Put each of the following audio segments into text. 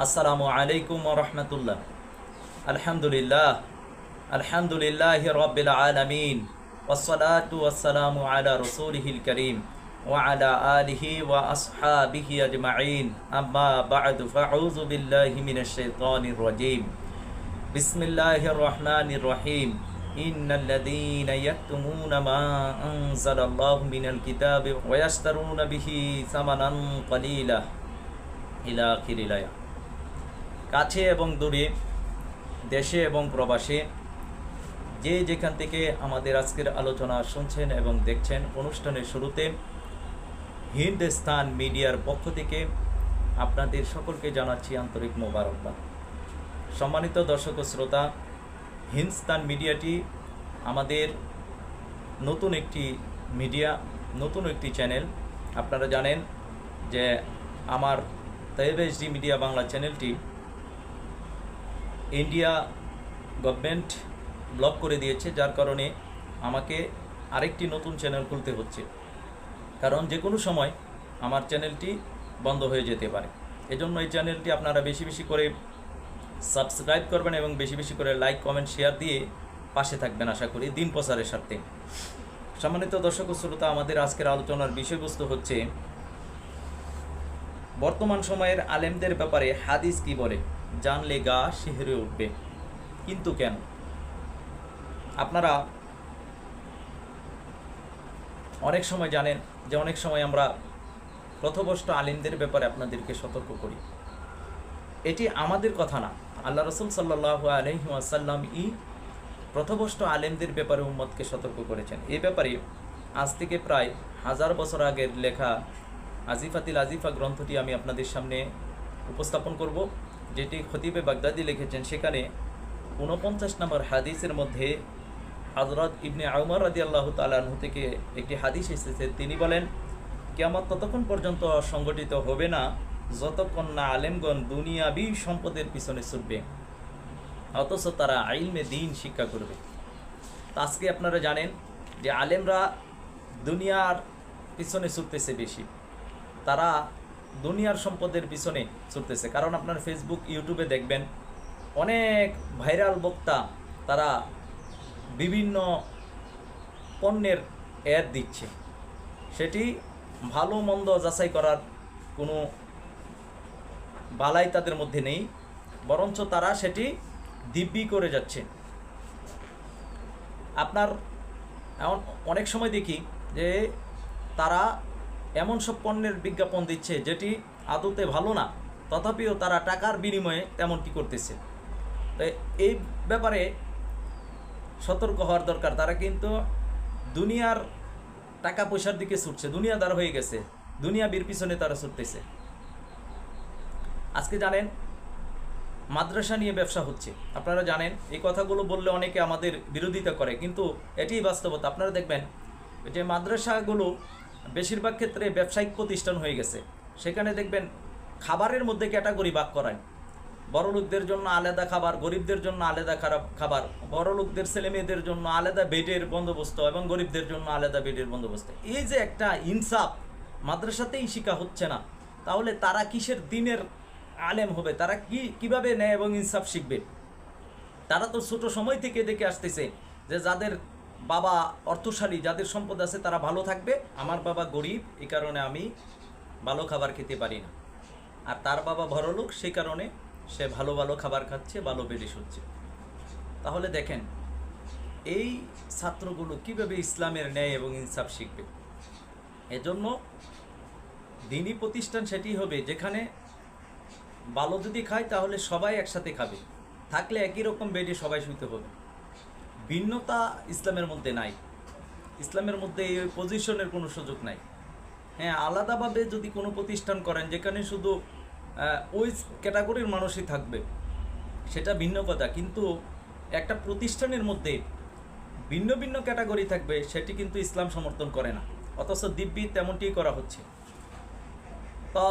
আসসালামু আলাইকুম ওয়া রাহমাতুল্লাহ। আলহামদুলিল্লাহ, আলহামদুলিল্লাহি রাব্বিল আলামিন, ওয়াসসালাতু ওয়াসসালামু আলা রাসূলিহিল কারীম ওয়া আলা আলিহি ওয়া আসহাবিহি আজমাইন। আম্মা বা'দু, ফাউযু বিল্লাহি মিনাশ শাইতানির রাজীম। বিসমিল্লাহির রহমানির রহিম। ইন্নাল্লাযীনা ইয়াকতুমুনা মা আনজালাল্লাহু মিনাল কিতাবি ওয়া ইয়াশতারুনা বিহি সামানান কালীলা ইলা আখিরিল আয়াত। কাছে এবং দূরে, দেশে এবং প্রবাসে, যে যেখান থেকে আমাদের আজকের আলোচনা শুনছেন এবং দেখছেন, অনুষ্ঠানের শুরুতে হিন্দুস্তান মিডিয়ার পক্ষ থেকে আপনাদের সকলকে জানাচ্ছি আন্তরিক মোবারকবাদ। সম্মানিত দর্শক ও শ্রোতা, হিন্দুস্তান মিডিয়াটি আমাদের নতুন একটি মিডিয়া, নতুন একটি চ্যানেল। আপনারা জানেন যে আমার তৈয়ব এইচডি মিডিয়া বাংলা চ্যানেলটি ইন্ডিয়া গভর্নমেন্ট ব্লক করে দিয়েছে, যার কারণে আমাকে আরেকটি নতুন চ্যানেল খুলতে হচ্ছে, কারণ যে কোনো সময় আমার চ্যানেলটি বন্ধ হয়ে যেতে পারে। এজন্য এই চ্যানেলটি আপনারা বেশি বেশি করে সাবস্ক্রাইব করবেন এবং বেশি বেশি করে লাইক, কমেন্ট, শেয়ার দিয়ে পাশে থাকবেন, আশা করি দিন প্রচারের স্বার্থে। সম্মানিত দর্শক ও শ্রোতা, আমাদের আজকের আলোচনার বিষয়বস্তু হচ্ছে বর্তমান সময়ের আলেমদের ব্যাপারে হাদিস কি বলে, জানলে গা শিহরে উঠবে। কিন্তু কেন? আপনারা অনেক সময় জানেন যে অনেক সময় আমরা প্রথভ্রষ্ট আলেমদের ব্যাপারে আপনাদেরকে সতর্ক করি। এটি আমাদের কথা না, আল্লাহ রসুল সাল্লাল্লাহু আলাইহি ওয়াসাল্লাম প্রথভ্রষ্ট আলেমদের ব্যাপারে উম্মতকে সতর্ক করেছেন। এই ব্যাপারে আজ থেকে প্রায় 1000 বছর আগের লেখা আজিফাতিল আজিফা গ্রন্থটি আমি আপনাদের সামনে উপস্থাপন করব, যেটি খতিবে বাগদাদি লিখেছেন। সেখানে 49 নম্বর হাদিসের মধ্যে হযরত ইবনে উমর রাদিয়াল্লাহু তাআলা আনহু থেকে একটি হাদিস এসেছে। তিনি বলেন, কিয়ামত ততক্ষণ পর্যন্ত সংগঠিত হবে না যতক্ষণ না আলেমগণ দুনিয়াবি সম্পদের পিছনে ছুটবে, অথচ তারা ইলমে দ্বীন শিক্ষা করবে। আজকে আপনারা জানেন যে আলেমরা দুনিয়ার পিছনে ছুটতেছে বেশি, তারা দুনিয়ার সম্পদের পিছনে ছুটতেছে। কারণ আপনার ফেসবুক, ইউটিউবে দেখবেন অনেক ভাইরাল বক্তা তারা বিভিন্ন পণ্যের অ্যাড দিচ্ছে, সেটি ভালো মন্দ যাচাই করার কোনো বালাই তাদের মধ্যে নেই, বরঞ্চ তারা সেটি দিব্যি করে যাচ্ছে। আপনার এমন অনেক সময় দেখি যে তারা এমন সব পণ্যের বিজ্ঞাপন দিচ্ছে যেটি আদতে ভালো না, তথাপিও তারা টাকার বিনিময়ে তেমনটি করতেছে। তো এই ব্যাপারে সতর্ক হওয়ার দরকার। তারা কিন্তু দুনিয়ার টাকা পয়সার দিকে ছুটছে, দুনিয়াদার হয়ে গেছে, দুনিয়াবির পিছনে তারা ছুটতেছে। আজকে জানেন মাদ্রাসা নিয়ে ব্যবসা হচ্ছে। আপনারা জানেন এই কথাগুলো বললে অনেকে আমাদের বিরোধিতা করে, কিন্তু এটিই বাস্তবতা। আপনারা দেখবেন যে মাদ্রাসাগুলো বেশিরভাগ ক্ষেত্রে ব্যবসায়িক প্রতিষ্ঠান হয়ে গেছে। সেখানে দেখবেন খাবারের মধ্যে ক্যাটাগরি ভাগ করায়, বড় লোকদের জন্য আলাদা খাবার, গরিবদের জন্য আলাদা খাবার, বড় লোকদের ছেলে মেয়েদের জন্য আলাদা বেডের বন্দোবস্ত এবং গরিবদের জন্য আলাদা বেডের বন্দোবস্ত। এই যে একটা ইনসাফ মাদ্রাসাতেই শিক্ষা হচ্ছে না, তাহলে তারা কিসের দিনের আলেম হবে? তারা কিভাবে ন্যায় এবং ইনসাফ শিখবে? তারা তো ছোট সময় থেকে দেখে আসতেছে যে যাদের বাবা অর্থশালী, যাদের সম্পদ আছে, তারা ভালো থাকবে। আমার বাবা গরিব, এই কারণে আমি ভালো খাবার খেতে পারি না, আর তার বাবা বড়লোক, সেই কারণে সে ভালো ভালো খাবার খাচ্ছে, ভালো বেডে শুচ্ছে। তাহলে দেখেন এই ছাত্রগুলো কিভাবে ইসলামের ন্যায় এবং ইনসাফ শিখবে? এজন্য দিনী প্রতিষ্ঠান সেটি হবে যেখানে ভালো যদি খায় তাহলে সবাই একসাথে খাবে, থাকলে একই রকম বেডে সবাই শুতে হবে। ভিন্নতা ইসলামের মধ্যে নাই, ইসলামের মধ্যে এই পজিশনের কোনো সুযোগ নাই। হ্যাঁ, আলাদাভাবে যদি কোনো প্রতিষ্ঠান করেন যেখানে শুধু ওই ক্যাটাগরির মানুষই থাকবে, সেটা ভিন্ন কথা, কিন্তু একটা প্রতিষ্ঠানের মধ্যে ভিন্ন ভিন্ন ক্যাটাগরি থাকবে, সেটি কিন্তু ইসলাম সমর্থন করে না, অথচ দিব্যি তেমনটি করা হচ্ছে। তো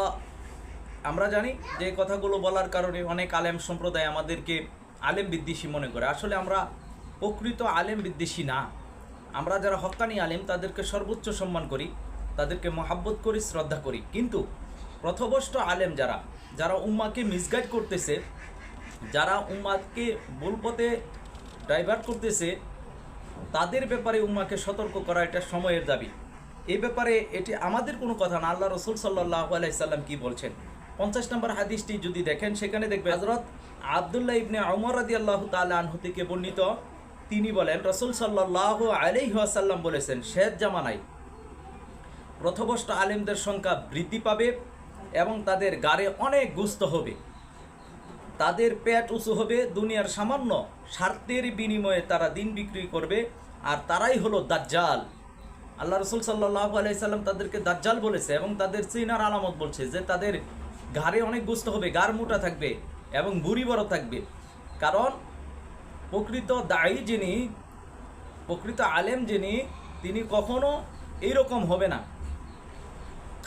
আমরা জানি যে কথাগুলো বলার কারণে অনেক আলেম সম্প্রদায় আমাদেরকে আলেম বিদ্বেষী মনে করে। আসলে আমরা প্রকৃত আলেম বিদ্বেষী না। আমরা যারা হক্কানি আলেম তাদেরকে সর্বোচ্চ সম্মান করি, তাদেরকে মহাব্বত করি, শ্রদ্ধা করি। কিন্তু প্রথভ্রষ্ট আলেম যারা, যারা উম্মাকে মিসগাইড করতেছে, যারা উম্মাকে ভুল পথে ডাইভার্ট করতেছে, তাদের ব্যাপারে উম্মাকে সতর্ক করা এটা সময়ের দাবি। এই ব্যাপারে এটি আমাদের কোনো কথা না, আল্লাহ রসুল সাল্লাল্লাহু আলাইহি সাল্লাম কি বলছেন। 50 নম্বর হাদিসটি যদি দেখেন, সেখানে দেখবেন হযরত আব্দুল্লাহ ইবনে ওমর রাদিয়াল্লাহু তাআলা আনহু থেকে বর্ণিত, তিনি বলেন রাসূল সাল্লাল্লাহু আলাইহি ওয়াসাল্লাম বলেছেন, শেষ জামানায় প্রথমষ্ট আলেমদের সংখ্যা বৃদ্ধি পাবে এবং তাদের গাড়ে অনেক গুস্ত হবে, তাদের পেট উঁচু হবে, দুনিয়ার সামান্য স্বার্থের বিনিময়ে তারা দিন বিক্রি করবে, আর তারাই হলো দাজ্জাল। আল্লাহ রসুল সাল্লাল্লাহু আলাইহি সাল্লাম তাদেরকে দাজ্জাল বলেছে এবং তাদের চিনার আলামত বলছে যে তাদের ঘাড়ে অনেক গুস্ত হবে, গাড় মোটা থাকবে এবং বুড়ি বড় থাকবে। কারণ প্রকৃত দায়ী যিনি, প্রকৃত আলেম যিনি, তিনি কখনো এইরকম হবে না।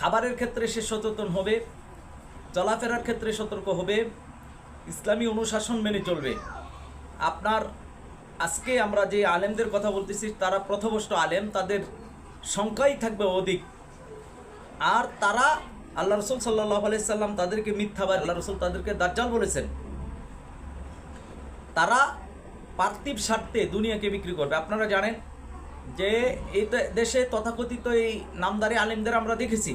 খাবারের ক্ষেত্রে সে সচেতন হবে, চলাফেরার ক্ষেত্রে সতর্ক হবে, ইসলামী অনুশাসন মেনে চলবে। আপনার আজকে আমরা যে আলেমদের কথা বলতেছি তারা প্রথমষ্ট আলেম, তাদের সংখ্যাই থাকবে অধিক, আর তারা আল্লাহ রসুল সাল্লাল্লাহু আলাইহি সাল্লাম তাদেরকে মিথ্যাবাদী, আল্লাহ রসুল তাদেরকে দাজ্জাল বলেছেন। তারা পার্থিব স্বার্থে দুনিয়াকে বিক্রি করবে। আপনারা জানেন যে এই দেশে তথাকথিত এই নামদারি আলেমদের আমরা দেখেছি,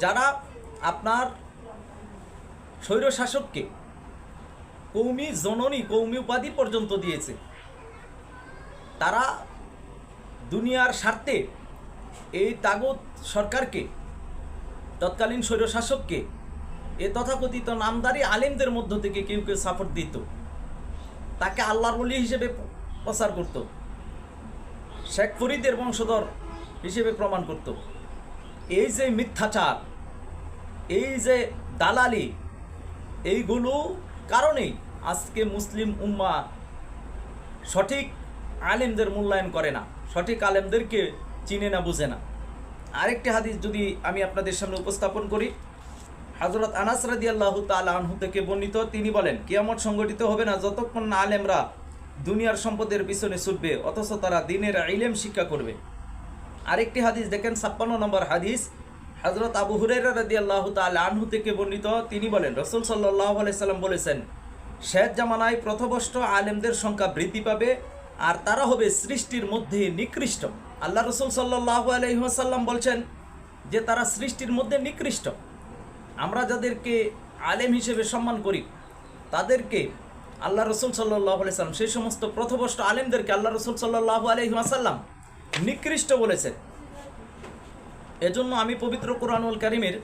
যারা আপনার স্বৈরশাসককে কৌমি জননী, কৌমি উপাধি পর্যন্ত দিয়েছে। তারা দুনিয়ার স্বার্থে এই তাগুত সরকারকে, তৎকালীন স্বৈরশাসককে, এ তথাকথিত নামদারি আলেমদের মধ্য থেকে কেউ কেউ সাপোর্ট দিত, তাকে আল্লাহর ওলি হিসেবে প্রচার করত, শেখ ফরিদের বংশধর হিসেবে প্রমাণ করত। এই যে মিথ্যাচার, এই যে দালালি, এইগুলো কারণেই আজকে মুসলিম উম্মাহ সঠিক আলেমদের মূল্যায়ন করে না, সঠিক আলেমদেরকে চিনে না, বুঝে না। আরেকটি হাদিস যদি আমি আপনাদের সামনে উপস্থাপন করি, হযরত আনাস রাদিয়াল্লাহু তাআলা আনহু থেকে বর্ণিত, তিনি বলেন, কিয়ামত সংগঠিত হবে না যতক্ষণ না আলেমরা দুনিয়ার সম্পদের পিছনে ছুটবে অথচ তারা দ্বীনের ইলম শিক্ষা করবে। আরেকটি হাদিস দেখেন, 56 নম্বর হাদিস, হযরত আবু হুরায়রা রাদিয়াল্লাহু তাআলা আনহু থেকে বর্ণিত, তিনি বলেন রাসূল সাল্লাল্লাহু আলাইহি সাল্লাম বলেছেন, শেষ জামানায় প্রথমষ্ট আলেমদের সংখ্যা বৃদ্ধি পাবে আর তারা হবে সৃষ্টির মধ্যে নিকৃষ্ট। আল্লাহ রাসূল সাল্লাল্লাহু আলাইহি ওয়াসাল্লাম বলছেন যে তারা সৃষ্টির মধ্যে নিকৃষ্ট। আমরা যাদেরকে আলেম হিসেবে সম্মান করি তাদেরকে আল্লাহ রসুল সাল্লাল্লাহু আলাইহি সাল্লাম, সেই সমস্ত প্রথমষ্ট আলেমদেরকে আল্লাহ রসুল সাল্লাল্লাহু আলাইহি ওয়াসাল্লাম নিকৃষ্ট বলেছেন। এজন্য আমি পবিত্র কুরআনুল কারীমের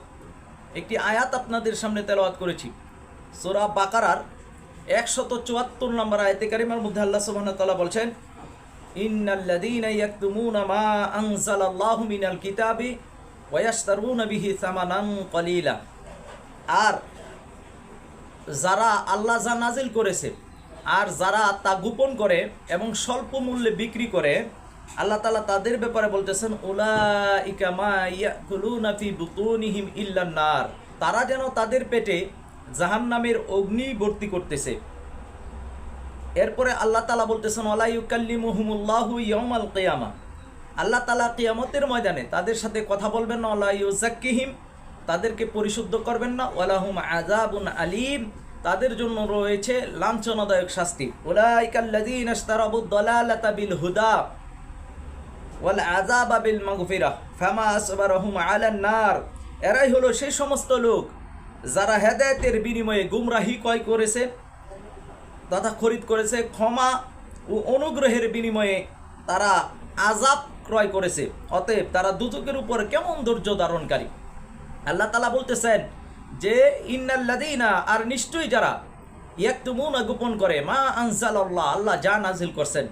একটি আয়াত আপনাদের সামনে তেলাওয়াত করেছি। সূরা বাকারার 174 নম্বর আয়াতে কারিমার মধ্যে আল্লাহ সুবহানাহু ওয়া তাআলা বলছেন, ইন্নাল্লাযীনা ইয়াকতুমুনা মা আনজালাল্লাহু মিনাল কিতাবি ওয়া ইয়াশতারুনা বিহি সামানান কলিলা। আর যারা আল্লাহ যা নাজিল করেছে আর যারা তা গোপন করে এবং স্বল্প মূল্যে বিক্রি করে, আল্লাহ তাআলা তাদের ব্যাপারে বলতেছেন, উলাইকা মা ইয়াকুলুনা ফি বুতুনিহিম ইল্লান নার, তারা যেন তাদের পেটে জাহান্নামের অগ্নি ভর্তি করতেছে। এরপরে আল্লাহ তাআলা বলতেছেন, ওয়ালা ইউকাল্লিমুহুমুল্লাহু ইয়াউমাল কিয়ামা, আল্লাহ তাআলা কিয়ামতের ময়দানে তাদের সাথে কথা বলবেন না, ওয়ালা ইউযাক্কিহিম, তাদেরকে পরিশুদ্ধ করবেন না, ওয়ালাহুম আযাবুন আলীম, তাদের জন্য রয়েছে লাঞ্ছনাদায়ক শাস্তি। উলাইকাল্লাযীনা ইশতারাবুদ দালালাতা বিল হুদা ওয়াল আযাবা বিল মাগফিরাহ ফামা আসবারহুম আলান নার, এরাই হলো সেই সমস্ত লোক যারা হেদায়েতের বিনিময়ে গুমরাহি ক্রয় করেছে তথা খরিদ করেছে, ক্ষমা ও অনুগ্রহের বিনিময়ে তারা আযাব ক্রয় করেছে, অতএব তারা দুজকের উপর কেমন ধৈর্য ধারণকারী। আল্লাহ তাআলা বলতেছেন যে ইন্নাল্লাযীনা, আর নিশ্চয়ই যারা, ইয়াকতুমুনা গোপন করে, মা আনজালাল্লাহ, আল্লাহ যা নাজিল করছেন,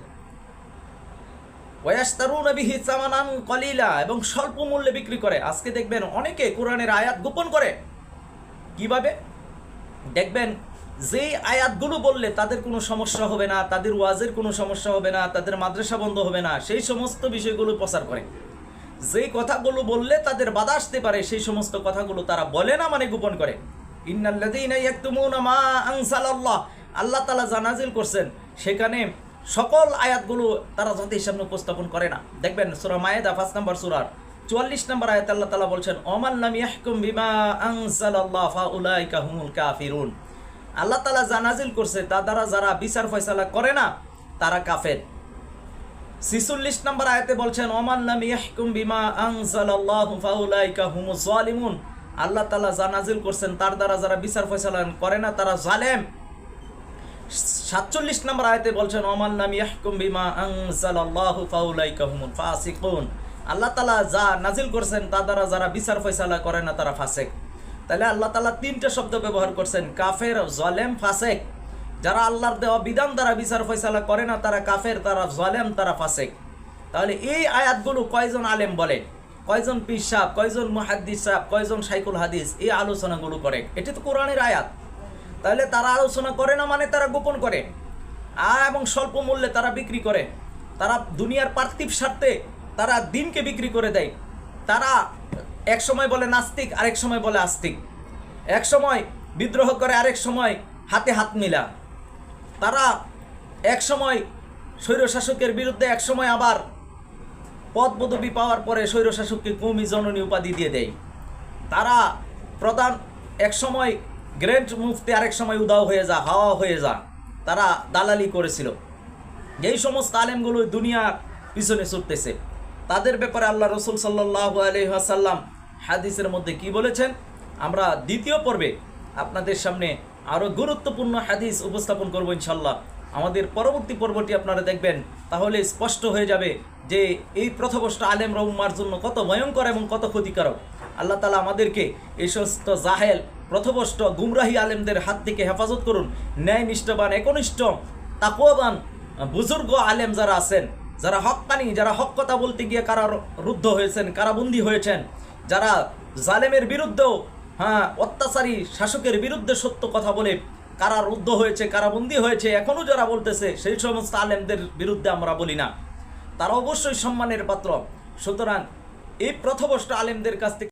ওয়া ইয়াশতারুনা বিহি সামানান কলিলা, এবং স্বল্প মূল্যে বিক্রি করে। আজকে দেখবেন অনেকে কোরআনের আয়াত গোপন করে। কিভাবে? দেখবেন যেই আয়াতগুলো বললে তাদের কোনো সমস্যা হবে না, তাদের ওয়াজের কোনো সমস্যা হবে না, তাদের মাদ্রাসা বন্ধ হবে না, সেই সমস্ত বিষয়গুলো প্রচার করে। যেই কথাগুলো বললে তাদের বাধা আসতে পারে সেই সমস্ত কথাগুলো তারা বলে না, মানে গোপন করে। ইন্নাল্লাযীনা ইয়াকতুমুনা মা আনজালাল্লাহ, আল্লাহ তাআলা যা নাজিল করছেন সেখানে সকল আয়াতগুলো তারা জাতির সামনে উপস্থাপন করে না। দেখবেন সূরা মায়েদা 5 নম্বর সূরার 44 নম্বর আয়াতে আল্লাহ তাআলা বলছেন ওমান লাম ইয়াহকুম বিমা আনজালাল্লাহু ফাউলাইকা হুমুল কাফিরুন। আল্লাহ তাআলা যা নাজিল করছে তা দ্বারা যারা বিচার ফয়সালা করে না তারা কাফের। 46 নম্বর আয়াতে বলছেন ওমান লাম ইয়াহকুম বিমা আনজালাল্লাহু ফাউলাইকা হুমুজ জালিমুন। আল্লাহ তাআলা যা নাজিল করছেন তার দ্বারা যারা বিচার ফয়সালা করে না তারা জালেম। 47 নম্বর আয়াতে বলছেন ওমান লাম ইয়াহকুম বিমা আনজালাল্লাহু ফাউলাইকা হুমুল ফাসিকুন। আল্লাহ তাআলা যা নাজিল করছেন তা দ্বারা যারা বিচার ফয়সালা করে না তারা ফাসেক। তাহলে আল্লাহ তাআলা তিনটা শব্দ ব্যবহার করছেন, কাফের, জালেম, ফাসেক। যারা আল্লাহর দেওয়া বিধান দ্বারা বিচার ফয়সালা করে না তারা কাফের, তারা জালেম, তারা ফাসেক। তাহলে এই আয়াতগুলো কয়জন আলেম বলে, কয়জন পীর সাহেব, কয়জন মুহাদ্দিস সাহেব, কয়জন শাইখুল হাদিস এই আলোচনাগুলো করে? এটি তো কোরআনের আয়াত। তাহলে তারা আলোচনা করে না মানে তারা গোপন করে এবং স্বল্প মূল্যে তারা বিক্রি করে। তারা দুনিয়ার পার্থিব স্বার্থে তারা দিনকে বিক্রি করে দেয়। তারা এক সময় বলে নাস্তিক, আরেক সময় বলে আস্তিক। এক সময় বিদ্রোহ করে, আরেক সময় হাতে হাত মিলা। তারা এক সময় স্বৈরশাসকের বিরুদ্ধে, এক সময় আবার পদ পদবি পাওয়ার পরে স্বৈরশাসককে কওমি জননী উপাধি দিয়ে দেয়। তারা প্রধান এক সময় গ্র্যান্ড মুফতি, আরেক সময় উদাও হয়ে যা, হাওয়া হয়ে যা। তারা দালালি করেছিল। এই সমস্ত আলেমগুলো দুনিয়ার পিছনে ছুটতেছে। তাদের ব্যাপারে আল্লাহ রসুল সাল্লাল্লাহু আলাইহি ওয়াসাল্লাম হাদিসের মধ্যে কি বলেছেন আমরা দ্বিতীয় পর্বে আপনাদের সামনে আরও গুরুত্বপূর্ণ হাদিস উপস্থাপন করব ইনশাল্লাহ। আমাদের পরবর্তী পর্বটি আপনারা দেখবেন, তাহলে স্পষ্ট হয়ে যাবে যে এই পথভ্রষ্ট আলেমরা উম্মার জন্য কত ভয়ঙ্কর এবং কত ক্ষতিকারক। আল্লাহ তাআলা আমাদেরকে এই সমস্ত জাহেল, পথভ্রষ্ট, গুমরাহী আলেমদের হাত থেকে হেফাজত করুন। ন্যায় নিষ্ঠবান, একনিষ্ঠ, তাকওয়াবান বুজুর্গ আলেম যারা আছেন, যারা হক্কানি, যারা হক কথা বলতে গিয়ে কারারুদ্ধ হয়েছেন, কারাবন্দী হয়েছেন, যারা জালেমের বিরুদ্ধেও, অত্যাচারী শাসকের বিরুদ্ধে সত্য কথা বলে কারারুদ্ধ হয়েছে, কারাবন্দী হয়েছে, এখনও যারা বলতেছে, সেই সমস্ত আলেমদের বিরুদ্ধে আমরা বলি না। তারা অবশ্যই সম্মানের পাত্র। সুতরাং এই পথভ্রষ্ট আলেমদের কাছ থেকে